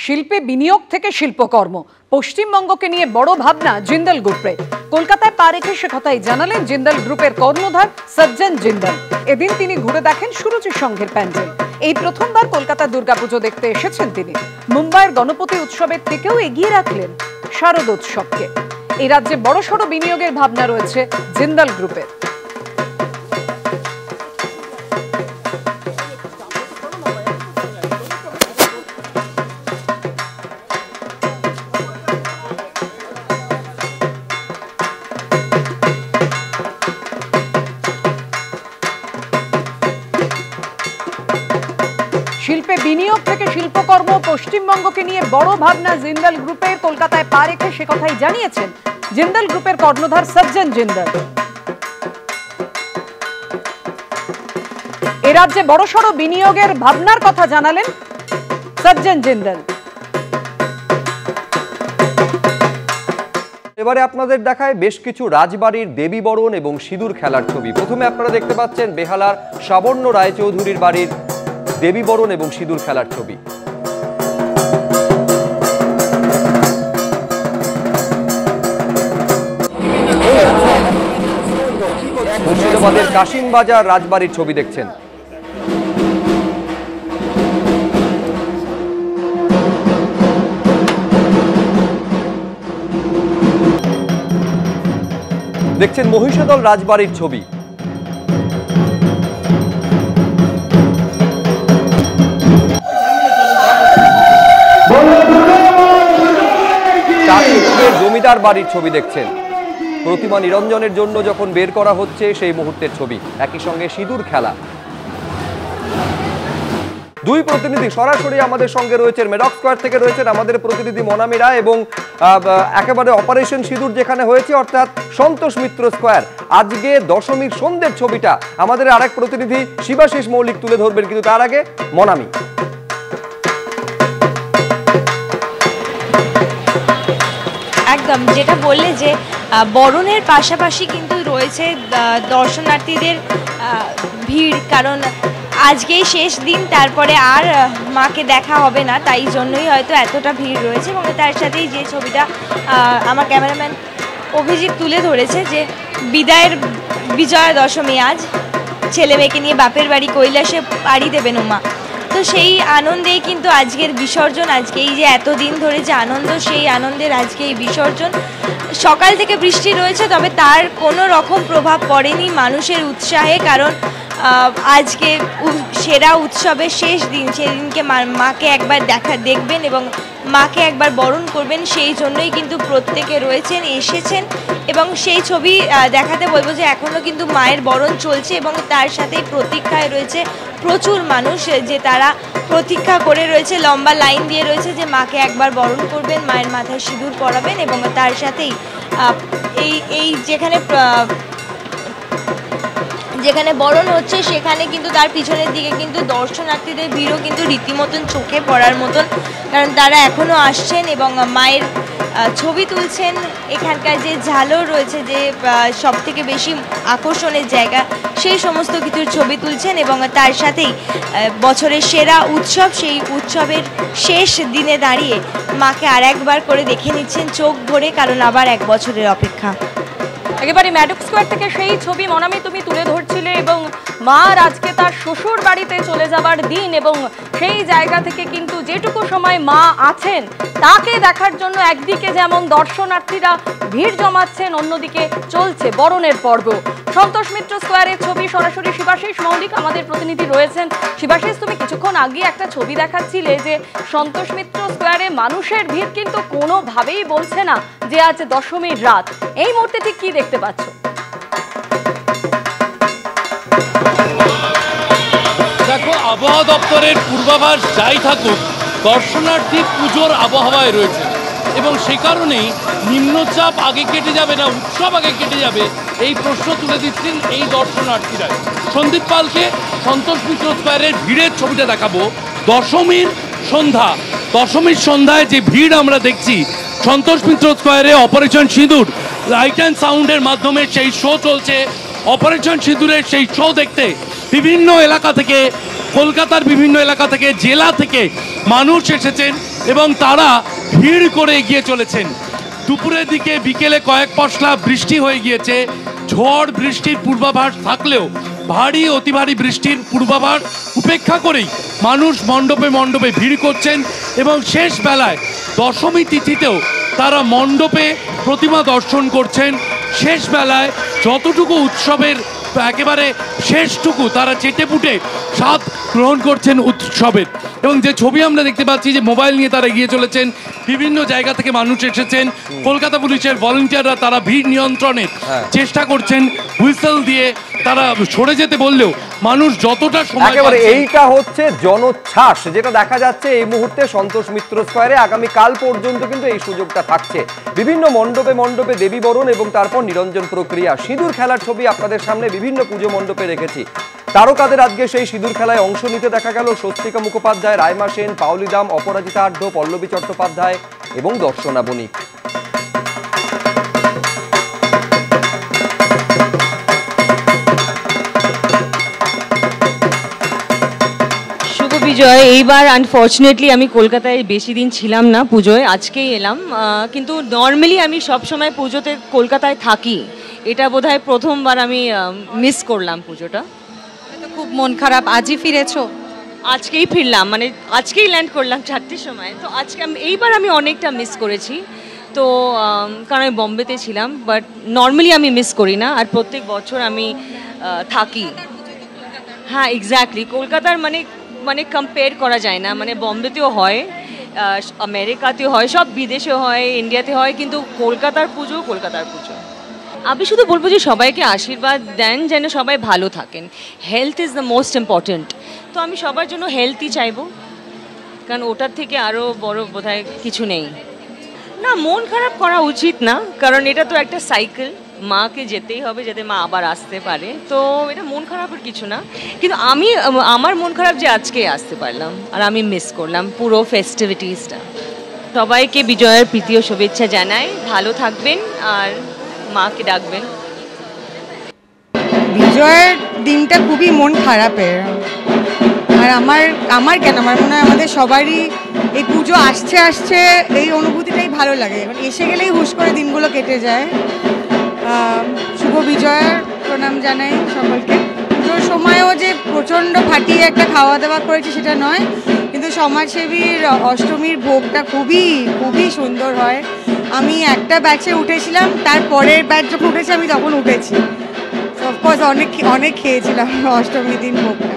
শিল্পে বিনিয়োগ থেকে শিল্পকর্ম, পশ্চিমবঙ্গকে নিয়ে বড় ভাবনা জিন্দাল গ্রুপের। কলকাতায় পা রেখে সে কথাই জানালেন জিন্দাল গ্রুপের কর্ণধার সজ্জন জিন্দাল। এদিন তিনি ঘুরে দেখেন সুরুচি সংঘের প্যান্ডেল। এই প্রথমবার কলকাতা দুর্গাপুজো দেখতে এসেছেন তিনি। মুম্বাইয়ের গণপতি উৎসবের থেকেও এগিয়ে রাখলেন শারদ উৎসবকে। এই রাজ্যে বড়সড় বিনিয়োগের ভাবনা রয়েছে জিন্দাল গ্রুপের। শিল্পে বিনিয়োগ থেকে শিল্পকর্ম, পশ্চিমবঙ্গকে নিয়ে বড় ভাবনা জিন্দাল গ্রুপের। কলকাতায় পা রেখে সে কথাই জানিয়েছেন জিন্দাল গ্রুপের কর্ণধার সজ্জন জিন্দাল। এ রাজ্যে বড়সড় বিনিয়োগের ভাবনার কথা জানালেন সজ্জন জিন্দাল। এবারে আপনাদের দেখায় বেশ কিছু রাজবাড়ির দেবী বরণ এবং সিঁদুর খেলার ছবি। প্রথমে আপনারা দেখতে পাচ্ছেন বেহালার সাবর্ণ রায়চৌধুরীর বাড়ির দেবী বরণ এবং সিঁদুর খেলার ছবি। মুর্শিদাবাদের কাশিমবাজার রাজবাড়ির ছবি দেখছেন। দেখছেন মহিষাদল রাজবাড়ির ছবি। জমিদার বাড়ির ছবি দেখছেন। প্রতিমা নিরঞ্জনের জন্য যখন বের করা হচ্ছে সেই মুহূর্তের ছবি। একই সঙ্গে সিঁদুর খেলা। দুই প্রতিনিধি সরাসরি আমাদের সঙ্গে রয়েছেন, মেডক স্কয়ার থেকে রয়েছেন আমাদের প্রতিনিধি মনামি রায় এবং একেবারে অপারেশন সিঁদুর যেখানে হয়েছে অর্থাৎ সন্তোষ মিত্র স্কয়ার। আজকে দশমীর সন্ধ্যের ছবিটা আমাদের আরেক প্রতিনিধি শিবাশিস মৌলিক তুলে ধরবেন, কিন্তু তার আগে মনামি। একদম যেটা বললে যে বরণের পাশাপাশি কিন্তু রয়েছে দর্শনার্থীদের ভিড়, কারণ আজকেই শেষ দিন, তারপরে আর মাকে দেখা হবে না, তাই জন্যই হয়তো এতটা ভিড় রয়েছে। এবং তার সাথেই যে ছবিটা আমার ক্যামেরাম্যান অভিজিৎ তুলে ধরেছে যে বিজয়া দশমী, আজ ছেলে মেয়েকে নিয়ে বাপের বাড়ি কৈলাসে পাড়ি দেবেন মা। তো সেই আনন্দেই কিন্তু আজকের বিসর্জন, আজকে এই যে এতদিন ধরে যে আনন্দ, সেই আনন্দের আজকে এই বিসর্জন। সকাল থেকে বৃষ্টি রয়েছে, তবে তার কোনো রকম প্রভাব পড়েনি মানুষের উৎসাহে, কারণ আজকে সেরা উৎসবের শেষ দিন, সেদিনকে মাকে একবার দেখবেন এবং মাকে একবার বরণ করবেন, সেই জন্যই কিন্তু প্রত্যেকে রয়েছেন, এসেছেন। এবং সেই ছবি দেখাতে বলবো যে এখনও কিন্তু মায়ের বরণ চলছে এবং তার সাথেই প্রতীক্ষায় রয়েছে প্রচুর মানুষ, যে তারা প্রতীক্ষা করে রয়েছে, লম্বা লাইন দিয়ে রয়েছে যে মাকে একবার বরণ করবেন, মায়ের মাথায় সিঁদুর পরাবেন। এবং তার সাথেই এই যেখানে বরণ হচ্ছে সেখানে কিন্তু তার পিছনের দিকে কিন্তু দর্শনার্থীদের ভিড়ও কিন্তু রীতিমতন চোখে পড়ার মতন, কারণ তারা এখনও আসছেন এবং মায়ের ছবি তুলছেন। এখানকার যে ঝালর রয়েছে, যে সব থেকে বেশি আকর্ষণের জায়গা, সেই সমস্ত কিছুর ছবি তুলছেন। এবং তার সাথেই বছরের সেরা উৎসব, সেই উৎসবের শেষ দিনে দাঁড়িয়ে মাকে আর একবার করে দেখে নিচ্ছেন চোখ ভরে, কারণ আবার এক বছরের অপেক্ষা। একেবারে মেডক স্কয়ার থেকে সেই ছবি মনামি তুমি তুলে ধরছিলে, এবং মার আজকে তার শ্বশুর বাড়িতে চলে যাবার দিন, এবং সেই জায়গা থেকে কিন্তু যেটুকু সময় মা আছেন তাকে দেখার জন্য একদিকে যেমন দর্শনার্থীরা ভিড় জমাচ্ছেন, অন্যদিকে চলছে বরণের পর্ব। সন্তোষ মিত্র স্কয়ারের ছবি সরাসরি শিবাশিস মৌলিক আমাদের প্রতিনিধি রয়েছেন। শিবাশিস, তুমি কিছুক্ষণ আগে একটা ছবি দেখাচ্ছিলে যে সন্তোষ মিত্র স্কয়ারে মানুষের ভিড় কিন্তু কোনোভাবেই বলছে না যে আজ দশমীর রাত। এই মুহূর্তে ঠিক কি দেখতে পাচ্ছ? দেখো, আবহাওয়া দপ্তরের পূর্বাভাস যাই থাকুক, দর্শনার্থী পুজোর আবহাওয়ায় রয়েছে এবং সে কারণেই নিম্নচাপ আগে কেটে যাবে না উৎসব আগে কেটে যাবে, এই প্রশ্ন তুলে দিচ্ছেন এই দর্শনার্থীরা। সন্দীপ পালকে সন্তোষ মিত্র স্কয়ারের ভিড়ের ছবিটা দেখাবো। দশমীর সন্ধ্যায় যে ভিড় আমরা দেখছি সন্তোষ মিত্র স্কয়ারে অপারেশন সিঁদুর লাইট অ্যান্ড সাউন্ডের মাধ্যমে সেই শো চলছে। অপারেশন সিঁদুরের সেই শো দেখতে বিভিন্ন এলাকা থেকে, কলকাতার বিভিন্ন এলাকা থেকে, জেলা থেকে মানুষ এসেছেন এবং তারা ভিড় করে এগিয়ে চলেছেন। দুপুরের দিকে বিকেলে কয়েক পশলা বৃষ্টি হয়ে গিয়েছে। ঝড় বৃষ্টির পূর্বাভাস থাকলেও ভারী অতি ভারী বৃষ্টির পূর্বাভাস উপেক্ষা করেই মানুষ মণ্ডপে মণ্ডপে ভিড় করছেন এবং শেষ বেলায় দশমী তিথিতেও তারা মণ্ডপে প্রতিমা দর্শন করছেন। শেষ বেলায় যতটুকু উৎসবের একেবারে শেষটুকু তারা চেটেপুটে স্বাদ গ্রহণ করছেন উৎসবের। এবং যে ছবি আমরা দেখতে পাচ্ছি যে মোবাইল নিয়ে তারা এগিয়ে চলেছেন, বিভিন্ন জায়গা থেকে মানুষ এসেছেন। কলকাতা পুলিশের ভলেন্টিয়াররা তারা ভিড় নিয়ন্ত্রণের চেষ্টা করছেন, হুইসেল দিয়ে তারা সরে যেতে বললেও মানুষ যতটা সময় একেবারে এইটা হচ্ছে জনোচ্ছ্বাস যেটা দেখা যাচ্ছে এই মুহূর্তে সন্তোষ মিত্র স্কয়ারে। আগামী কাল পর্যন্ত কিন্তু এই সুযোগটা থাকছে। বিভিন্ন মণ্ডপে মণ্ডপে দেবী বরণ এবং তারপর নিরঞ্জন প্রক্রিয়া। সিঁদুর খেলার ছবি আপনাদের সামনে বিভিন্ন পুজো মণ্ডপে রেখেছি। তারকাদের আজকে সেই সিঁদুর খেলায় অংশ নিতে দেখা গেল স্বস্তিকা মুখোপাধ্যায়, রাইমা সেন, পাওলি দাম, অপরাজিতা আঢ্য, পল্লবী চট্টোপাধ্যায় এবং দর্শনা বণিক। শুভ বিজয়। এইবার আনফর্চুনেটলি আমি কলকাতায় বেশি দিন ছিলাম না পুজোয়, আজকেই এলাম। কিন্তু নর্মালি আমি সবসময় পুজোতে কলকাতায় থাকি। এটা বোধহয় প্রথমবার আমি মিস করলাম পুজোটা। খুব মন খারাপ, আজই ফিরেছো? আজকেই ফিরলাম, মানে আজকেই ল্যান্ড করলাম 4টের সময়। তো আজকে এইবার আমি অনেকটা মিস করেছি। তো কারণ আমি বম্বেতে ছিলাম, বাট নর্মালি আমি মিস করি না, আর প্রত্যেক বছর আমি থাকি। হ্যাঁ, এক্স্যাক্টলি। কলকাতার মানে কম্পেয়ার করা যায় না। মানে বম্বেতেও হয়, আমেরিকাতেও হয়, সব বিদেশে হয়, ইন্ডিয়াতে হয়, কিন্তু কলকাতার পুজো কলকাতার পুজো। আমি শুধু বলবো যে সবাইকে আশীর্বাদ দেন যেন সবাই ভালো থাকেন। Health is the most important. তো আমি সবার জন্য হেলথই চাইবো, কারণ ওটার থেকে আরও বড় বোধহয় কিছু নেই। না, মন খারাপ করা উচিত না, কারণ এটা তো একটা সাইকেল। মাকে যেতেই হবে যাতে মা আবার আসতে পারে। তো এটা মন খারাপের কিছু না, কিন্তু আমার মন খারাপ যে আজকে আসতে পারলাম আর আমি মিস করলাম পুরো ফেস্টিভিটিসটা। সবাইকে বিজয়ের প্রীতি ও শুভেচ্ছা জানাই। ভালো থাকবেন আর মাকে ডাকবেন। বিজয়ের দিনটা খুবই মন খারাপের। আর আমার কেন, আমার মনে হয় আমাদের সবারই এই পুজো আসছে এই অনুভূতিটাই ভালো লাগে। এখন এসে গেলেই হুশ করে দিনগুলো কেটে যায়। শুভ বিজয়ের প্রণাম জানাই সকলকে। পুজোর সময়ও যে প্রচণ্ড ফাটিয়ে একটা খাওয়া দাওয়া করেছি সেটা নয়, কিন্তু সমাজসেবীর অষ্টমীর ভোগটা খুবই খুবই সুন্দর হয়। আমি একটা ব্যাচে উঠেছিলাম, তার পরের ব্যাচ যখন উঠেছি আমি তখন উঠেছি। অফকোর্স অনেক খেয়েছিলাম অষ্টমীর দিন ভোগটা।